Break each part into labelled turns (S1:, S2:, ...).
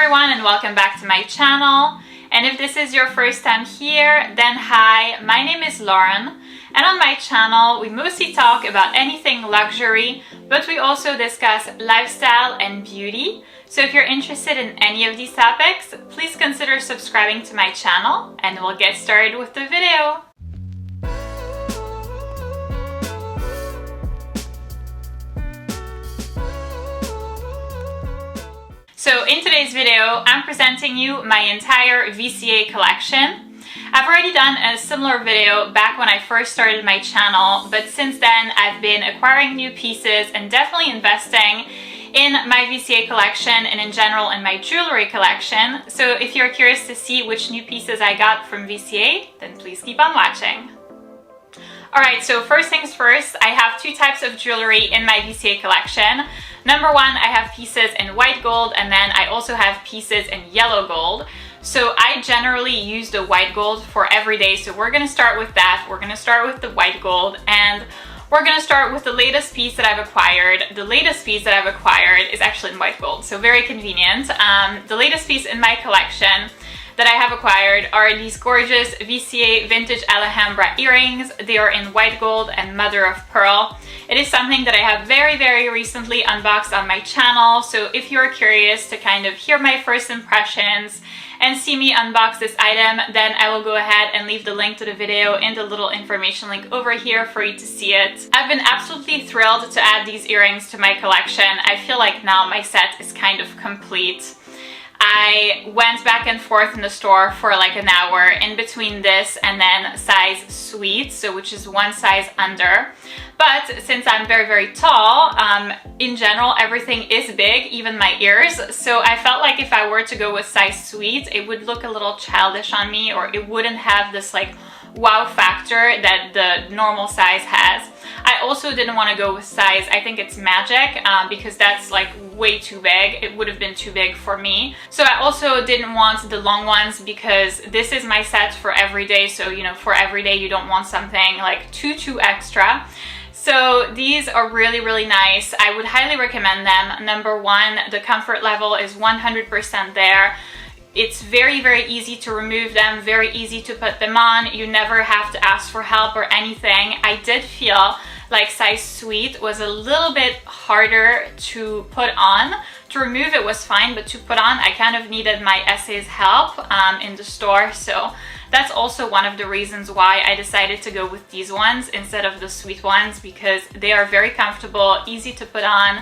S1: everyone, and welcome back to my channel. And if this is your first time here, then hi, my name is Lauren, and on my channel we mostly talk about anything luxury, but we also discuss lifestyle and beauty. So if you're interested in any of these topics, please consider subscribing to my channel, and we'll get started with the video. So in today's video, I'm presenting you my entire VCA collection. I've already done a similar video back when I first started my channel, but since then I've been acquiring new pieces and definitely investing in my VCA collection and in general in my jewelry collection. So if you're curious to see which new pieces I got from VCA, then please keep on watching. Alright, so first things first, I have two types of jewelry in my VCA collection. Number one, I have pieces in white gold, and then I also have pieces in yellow gold. So I generally use the white gold for every day, so we're going to start with that. We're going to start with the white gold, and we're going to start with the latest piece that I've acquired. The latest piece that I've acquired is actually in white gold, so very convenient. The latest piece in my collection that I have acquired are these gorgeous VCA vintage Alhambra earrings. They are in white gold and mother of pearl. It is something that I have very recently unboxed on my channel, so if you're curious to kind of hear my first impressions and see me unbox this item, then I will go ahead and leave the link to the video in the little information link over here for you to see it. I've been absolutely thrilled to add these earrings to my collection. I feel like now my set is kind of complete. I went back and forth in the store for like an hour in between this and then size suite, so which is one size under. But since I'm very tall, in general everything is big, even my ears, so I felt like if I were to go with size suite, it would look a little childish on me, or it wouldn't have this like wow factor that the normal size has. I also didn't want to go with size, I think it's magic, because that's like way too big. It would have been too big for me. So I also didn't want the long ones because this is my set for every day, so you know, for every day you don't want something like too extra. So these are really nice. I would highly recommend them. Number one, the comfort level is 100% there. It's very easy to remove them, very easy to put them on. You never have to ask for help or anything. I did feel like size suite was a little bit harder to put on. To remove it was fine, but to put on, I kind of needed my SA's help in the store. So that's also one of the reasons why I decided to go with these ones instead of the suite ones, because they are very comfortable, easy to put on,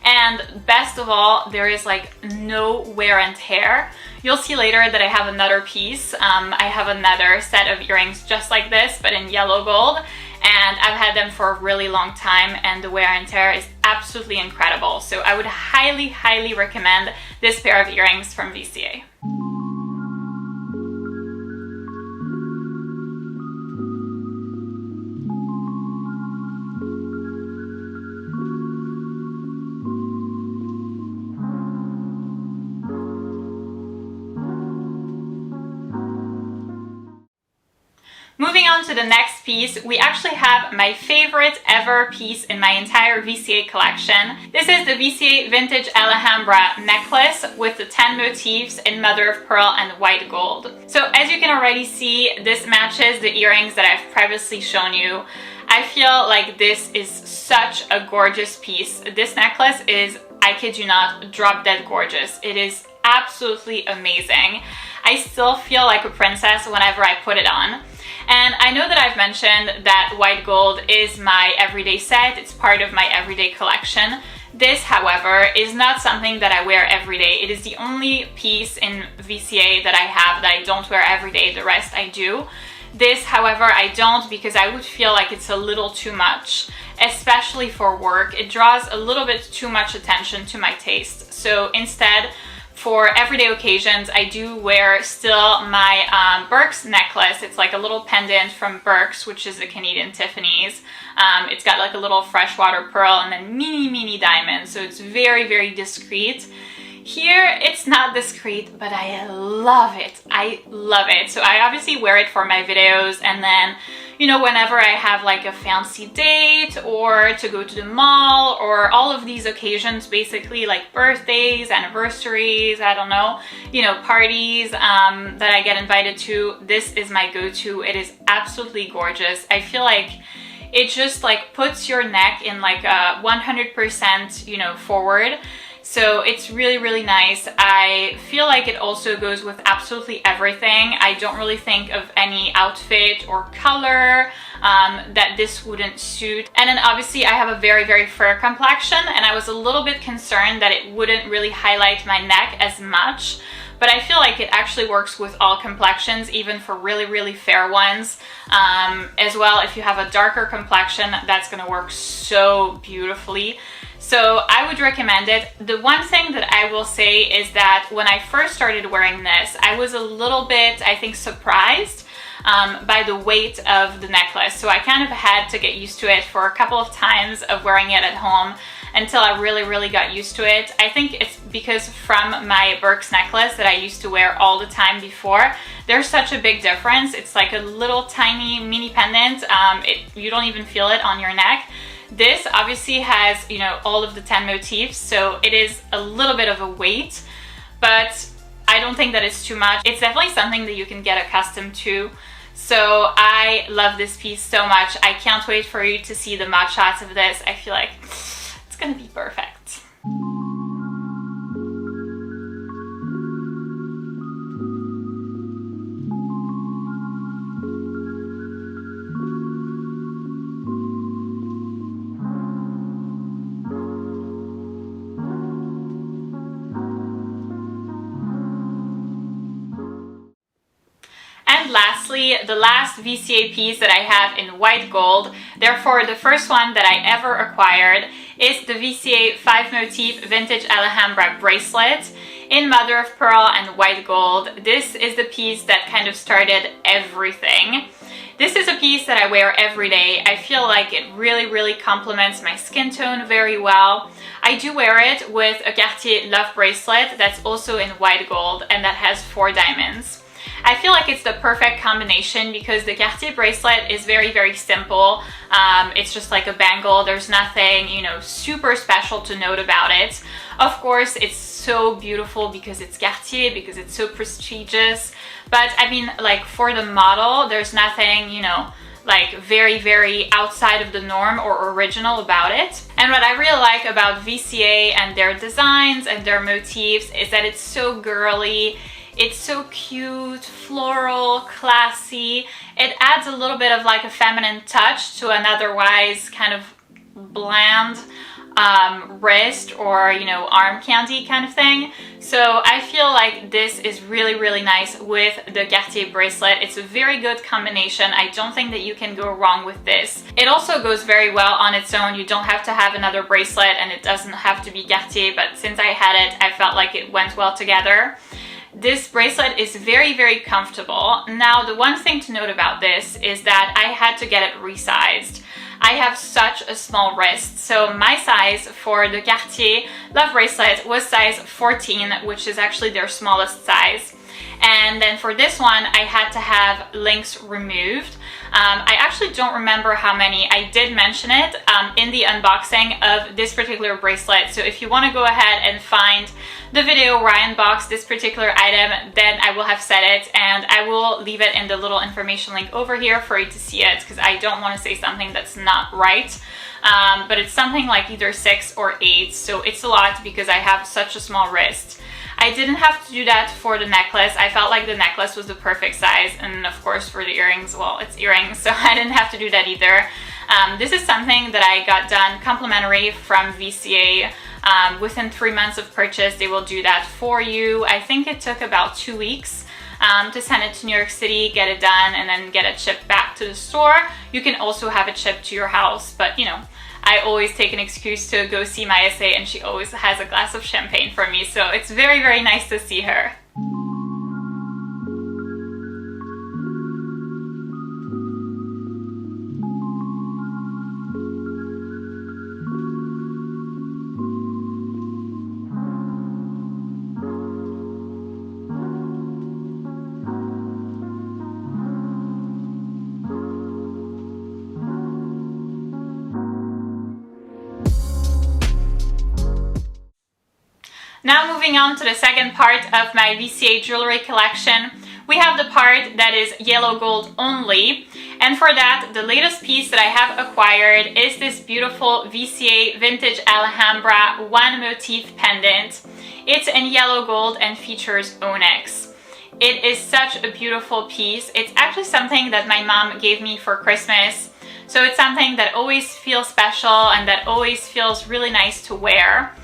S1: and best of all, there is like no wear and tear. You'll see later that I have another piece. I have another set of earrings just like this, but in yellow gold, and I've had them for a really long time, and the wear and tear is absolutely incredible. So I would highly recommend this pair of earrings from VCA. Moving on to the next piece, we actually have my favorite ever piece in my entire VCA collection. This is the VCA Vintage Alhambra necklace with the 10 motifs in mother of pearl and white gold. So as you can already see, this matches the earrings that I've previously shown you. I feel like this is such a gorgeous piece. This necklace is, I kid you not, drop dead gorgeous. It is absolutely amazing. I still feel like a princess whenever I put it on. And I know that I've mentioned that white gold is my everyday set. It's part of my everyday collection. This, however, is not something that I wear every day. It is the only piece in VCA that I have that I don't wear every day. The rest I do. This, however, I don't, because I would feel like it's a little too much, especially for work. It draws a little bit too much attention to my taste. So instead, for everyday occasions, I do wear still my Birks necklace. It's like a little pendant from Birks, which is a Canadian Tiffany's. It's got like a little freshwater pearl and then mini diamonds, so it's very discreet. Here, it's not discreet, but I love it. I love it. So I obviously wear it for my videos, and then, you know, whenever I have like a fancy date or to go to the mall or all of these occasions, basically like birthdays, anniversaries, I don't know, you know, parties that I get invited to, this is my go-to. It is absolutely gorgeous. I feel like it just like puts your neck in like a 100%, you know, forward. So it's really, really nice. I feel like it also goes with absolutely everything. I don't really think of any outfit or color that this wouldn't suit. And then obviously I have a very, very fair complexion, and I was a little bit concerned that it wouldn't really highlight my neck as much. But I feel like it actually works with all complexions, even for really, really fair ones. As well, if you have a darker complexion, that's gonna work so beautifully. So I would recommend it. The one thing that I will say is that when I first started wearing this, I was a little bit, I think, surprised by the weight of the necklace. So I kind of had to get used to it for a couple of times of wearing it at home until I really, really got used to it. I think it's because from my Birks necklace that I used to wear all the time before, there's such a big difference. It's like a little tiny mini pendant. You don't even feel it on your neck. This obviously has, you know, all of the 10 motifs, so it is a little bit of a weight, but I don't think that it's too much. It's definitely something that you can get accustomed to. So I love this piece so much. I can't wait for you to see the mug shots of this. I feel like it's gonna be perfect. And lastly, the last VCA piece that I have in white gold, therefore the first one that I ever acquired, is the VCA 5 motif vintage Alhambra bracelet in mother of pearl and white gold. This is the piece that kind of started everything. This is a piece that I wear every day. I feel like it really, really complements my skin tone very well. I do wear it with a Cartier Love bracelet that's also in white gold and that has 4 diamonds. I feel like it's the perfect combination because the Cartier bracelet is very, very simple. It's just like a bangle. There's nothing, you know, super special to note about it. Of course, it's so beautiful because it's Cartier, because it's so prestigious. But I mean, like for the model, there's nothing, you know, like very, very outside of the norm or original about it. And what I really like about VCA and their designs and their motifs is that it's so girly. It's so cute, floral, classy. It adds a little bit of like a feminine touch to an otherwise kind of bland wrist or, you know, arm candy kind of thing. So I feel like this is really, really nice with the Cartier bracelet. It's a very good combination. I don't think that you can go wrong with this. It also goes very well on its own. You don't have to have another bracelet and it doesn't have to be Cartier, but since I had it, I felt like it went well together. This bracelet is very, very comfortable. Now, the one thing to note about this is that I had to get it resized. I have such a small wrist, so my size for the Cartier Love bracelet was size 14, which is actually their smallest size. And then for this one, I had to have links removed. I actually don't remember how many. I did mention it in the unboxing of this particular bracelet. So if you want to go ahead and find the video where I unboxed this particular item, then I will have said it, and I will leave it in the little information link over here for you to see it, because I don't want to say something that's not right. But it's something like either 6 or 8, so it's a lot because I have such a small wrist. I didn't have to do that for the necklace. I felt like the necklace was the perfect size, and of course for the earrings, well, it's earrings, so I didn't have to do that either. This is something that I got done complimentary from VCA. Within 3 months of purchase, they will do that for you. I think it took about 2 weeks to send it to New York City, get it done, and then get it shipped back to the store. You can also have it shipped to your house, but you know, I always take an excuse to go see my SA, and she always has a glass of champagne for me, so it's very, very nice to see her. Now moving on to the second part of my VCA jewelry collection, we have the part that is yellow gold only. And for that, the latest piece that I have acquired is this beautiful VCA Vintage Alhambra one motif pendant. It's in yellow gold and features onyx. It is such a beautiful piece. It's actually something that my mom gave me for Christmas. So it's something that always feels special and that always feels really nice to wear.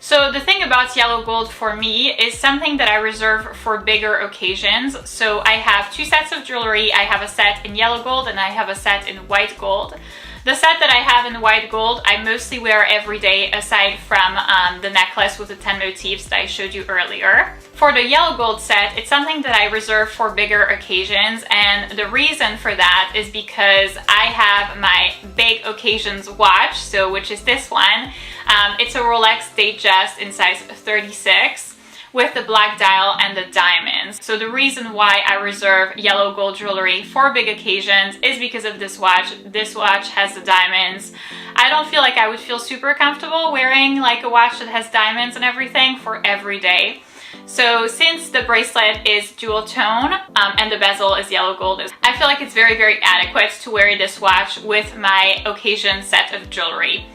S1: So the thing about yellow gold for me is something that I reserve for bigger occasions. So I have two sets of jewelry. I have a set in yellow gold and I have a set in white gold. The set that I have in white gold, I mostly wear every day aside from the necklace with the 10 motifs that I showed you earlier. For the yellow gold set, it's something that I reserve for bigger occasions, and the reason for that is because I have my big occasions watch, so which is this one. It's a Rolex Datejust in size 36. With the black dial and the diamonds. So the reason why I reserve yellow gold jewelry for big occasions is because of this watch. This watch has the diamonds. I don't feel like I would feel super comfortable wearing like a watch that has diamonds and everything for every day. So since the bracelet is dual tone and the bezel is yellow gold, I feel like it's very, very adequate to wear this watch with my occasion set of jewelry,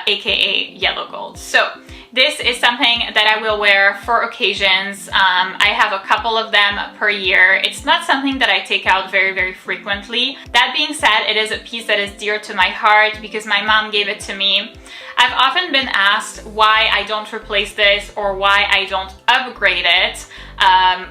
S1: aka yellow gold. So this is something that I will wear for occasions. I have a couple of them per year. It's not something that I take out very, very frequently. That being said, it is a piece that is dear to my heart because my mom gave it to me. I've often been asked why I don't replace this or why I don't upgrade it,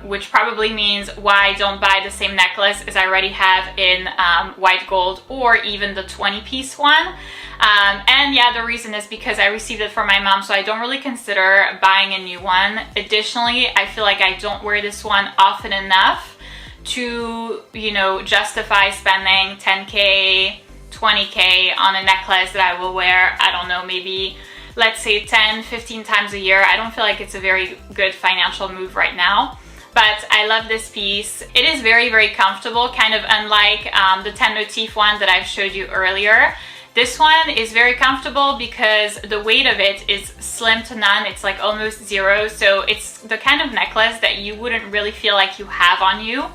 S1: which probably means why I don't buy the same necklace as I already have in white gold or even the 20-piece one. And yeah, the reason is because I received it from my mom, so I don't really consider buying a new one. Additionally, I feel like I don't wear this one often enough to, you know, justify spending 10K, 20K on a necklace that I will wear, I don't know, maybe let's say 10, 15 times a year. I don't feel like it's a very good financial move right now. But I love this piece. It is very, very comfortable, kind of unlike the 10 motif one that I've showed you earlier. This one is very comfortable because the weight of it is slim to none. It's like almost zero. So it's the kind of necklace that you wouldn't really feel like you have on you,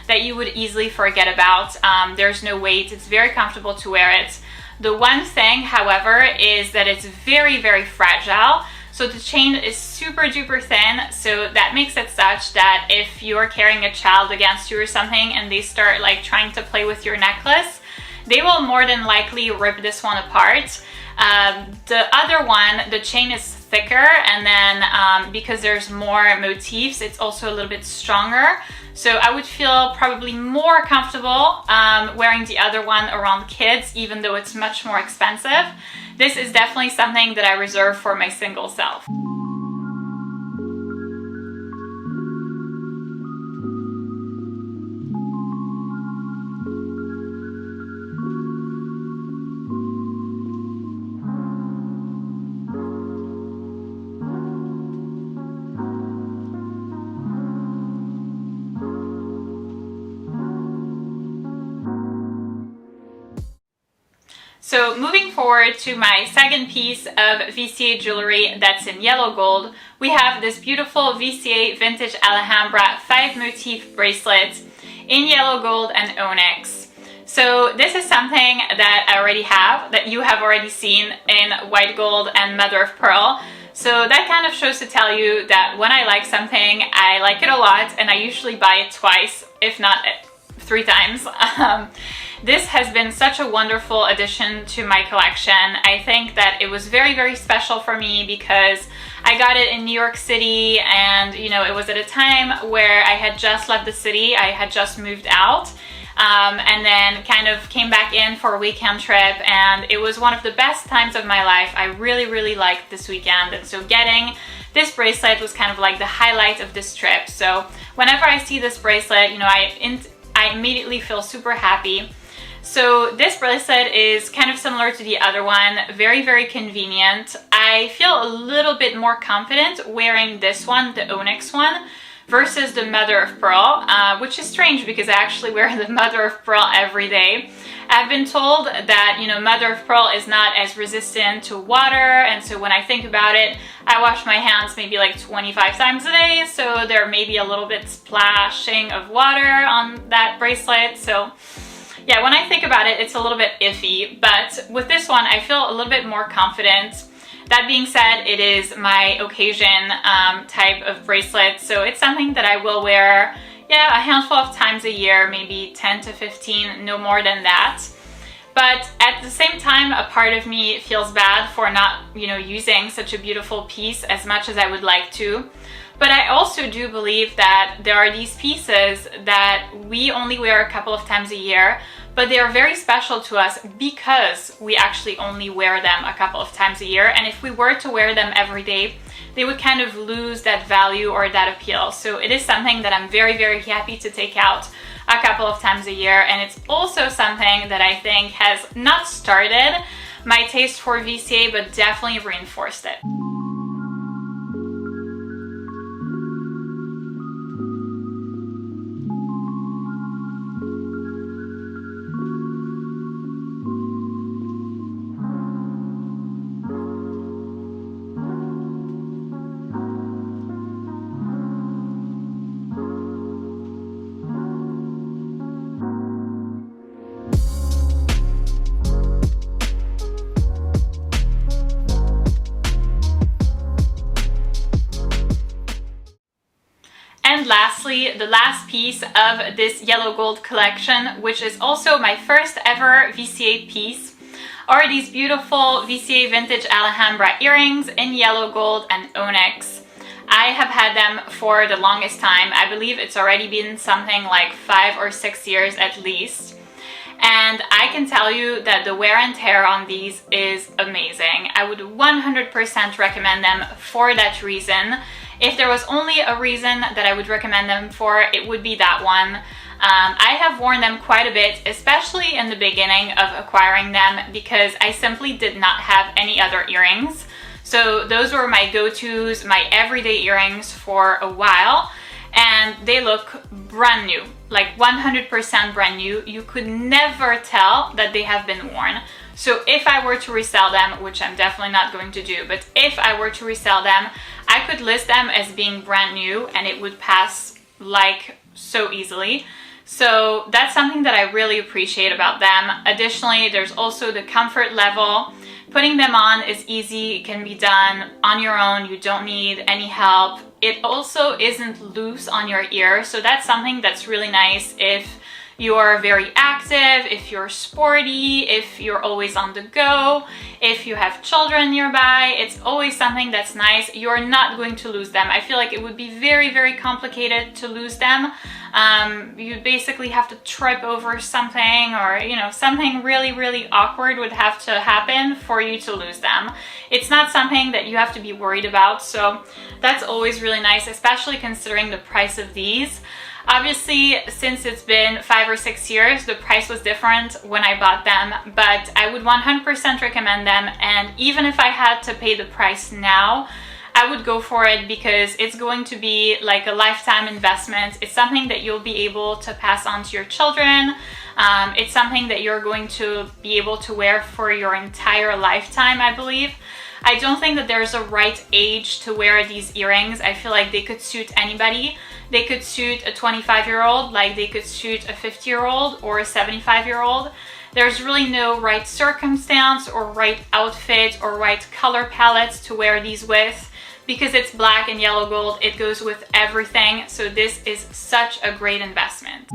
S1: that you would easily forget about. There's no weight. It's very comfortable to wear it. The one thing, however, is that it's very, very fragile. So the chain is super duper thin, so that makes it such that if you're carrying a child against you or something and they start like trying to play with your necklace, they will more than likely rip this one apart. The other one, the chain is thicker, and then because there's more motifs, it's also a little bit stronger. So I would feel probably more comfortable wearing the other one around kids, even though it's much more expensive. This is definitely something that I reserve for my single self. So moving forward to my second piece of VCA jewelry that's in yellow gold, we have this beautiful VCA Vintage Alhambra 5 motif bracelet in yellow gold and onyx. So this is something that I already have, that you have already seen in white gold and mother of pearl. So that kind of shows to tell you that when I like something, I like it a lot, and I usually buy it twice, if not 3 times. This has been such a wonderful addition to my collection. I think that it was very, very special for me because I got it in New York City, and you know, it was at a time where I had just left the city. I had just moved out and then kind of came back in for a weekend trip, and it was one of the best times of my life. I really, really liked this weekend, and so getting this bracelet was kind of like the highlight of this trip. So whenever I see this bracelet, you know, I immediately feel super happy. So this bracelet is kind of similar to the other one, very, very convenient. I feel a little bit more confident wearing this one, the onyx one, versus the mother of pearl, which is strange because I actually wear the mother of pearl every day. I've been told that, you know, mother of pearl is not as resistant to water, and so when I think about it, I wash my hands maybe like 25 times a day, so there may be a little bit splashing of water on that bracelet. So yeah, when I think about it, it's a little bit iffy, but with this one, I feel a little bit more confident. That being said, it is my occasion type of bracelet, so it's something that I will wear, yeah, a handful of times a year, maybe 10 to 15, no more than that. But at the same time, a part of me feels bad for not, you know, using such a beautiful piece as much as I would like to. But I also do believe that there are these pieces that we only wear a couple of times a year, but they are very special to us because we actually only wear them a couple of times a year. And if we were to wear them every day, they would kind of lose that value or that appeal. So it is something that I'm very, very happy to take out a couple of times a year. And it's also something that I think has not started my taste for VCA, but definitely reinforced it. And lastly, the last piece of this yellow gold collection, which is also my first ever VCA piece, are these beautiful VCA vintage Alhambra earrings in yellow gold and onyx. I have had them for the longest time. I believe it's already been something like 5 or 6 years at least. And I can tell you that the wear and tear on these is amazing. I would 100% recommend them for that reason. If there was only a reason that I would recommend them for, it would be that one. I have worn them quite a bit, especially in the beginning of acquiring them, because I simply did not have any other earrings. So those were my go-tos, my everyday earrings for a while, and they look brand new, like 100% brand new. You could never tell that they have been worn. So if I were to resell them, which I'm definitely not going to do, but if I were to resell them, I could list them as being brand new and it would pass like so easily. So that's something that I really appreciate about them. Additionally, there's also the comfort level. Putting them on is easy, it can be done on your own, you don't need any help. It also isn't loose on your ear, so that's something that's really nice if you're very active, if you're sporty, if you're always on the go, if you have children nearby. It's always something that's nice. You're not going to lose them. I feel like it would be very, very complicated to lose them. You basically have to trip over something, or, you know, something really, really awkward would have to happen for you to lose them. It's not something that you have to be worried about, so that's always really nice, especially considering the price of these. Obviously, since it's been 5 or 6 years, the price was different when I bought them, but I would 100% recommend them. And even if I had to pay the price now, I would go for it because it's going to be like a lifetime investment. It's something that you'll be able to pass on to your children. It's something that you're going to be able to wear for your entire lifetime, I believe. I don't think that there's a right age to wear these earrings. I feel like they could suit anybody. They could suit a 25-year-old, like they could suit a 50-year-old or a 75-year-old. There's really no right circumstance or right outfit or right color palettes to wear these with. Because it's black and yellow gold, it goes with everything. So this is such a great investment.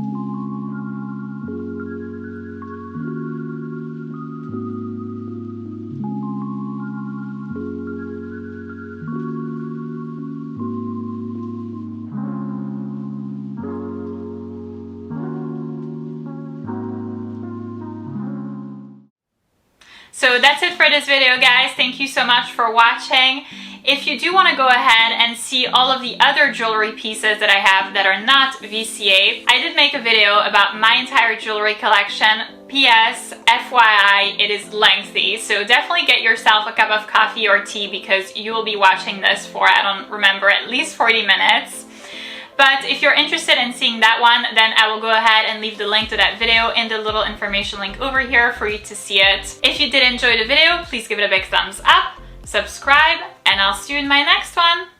S1: So that's it for this video, guys. Thank you so much for watching. If you do want to go ahead and see all of the other jewelry pieces that I have that are not VCA, I did make a video about my entire jewelry collection. P.S. FYI, it is lengthy, so definitely get yourself a cup of coffee or tea because you will be watching this for, I don't remember, at least 40 minutes. But if you're interested in seeing that one, then I will go ahead and leave the link to that video in the little information link over here for you to see it. If you did enjoy the video, please give it a big thumbs up, subscribe, and I'll see you in my next one.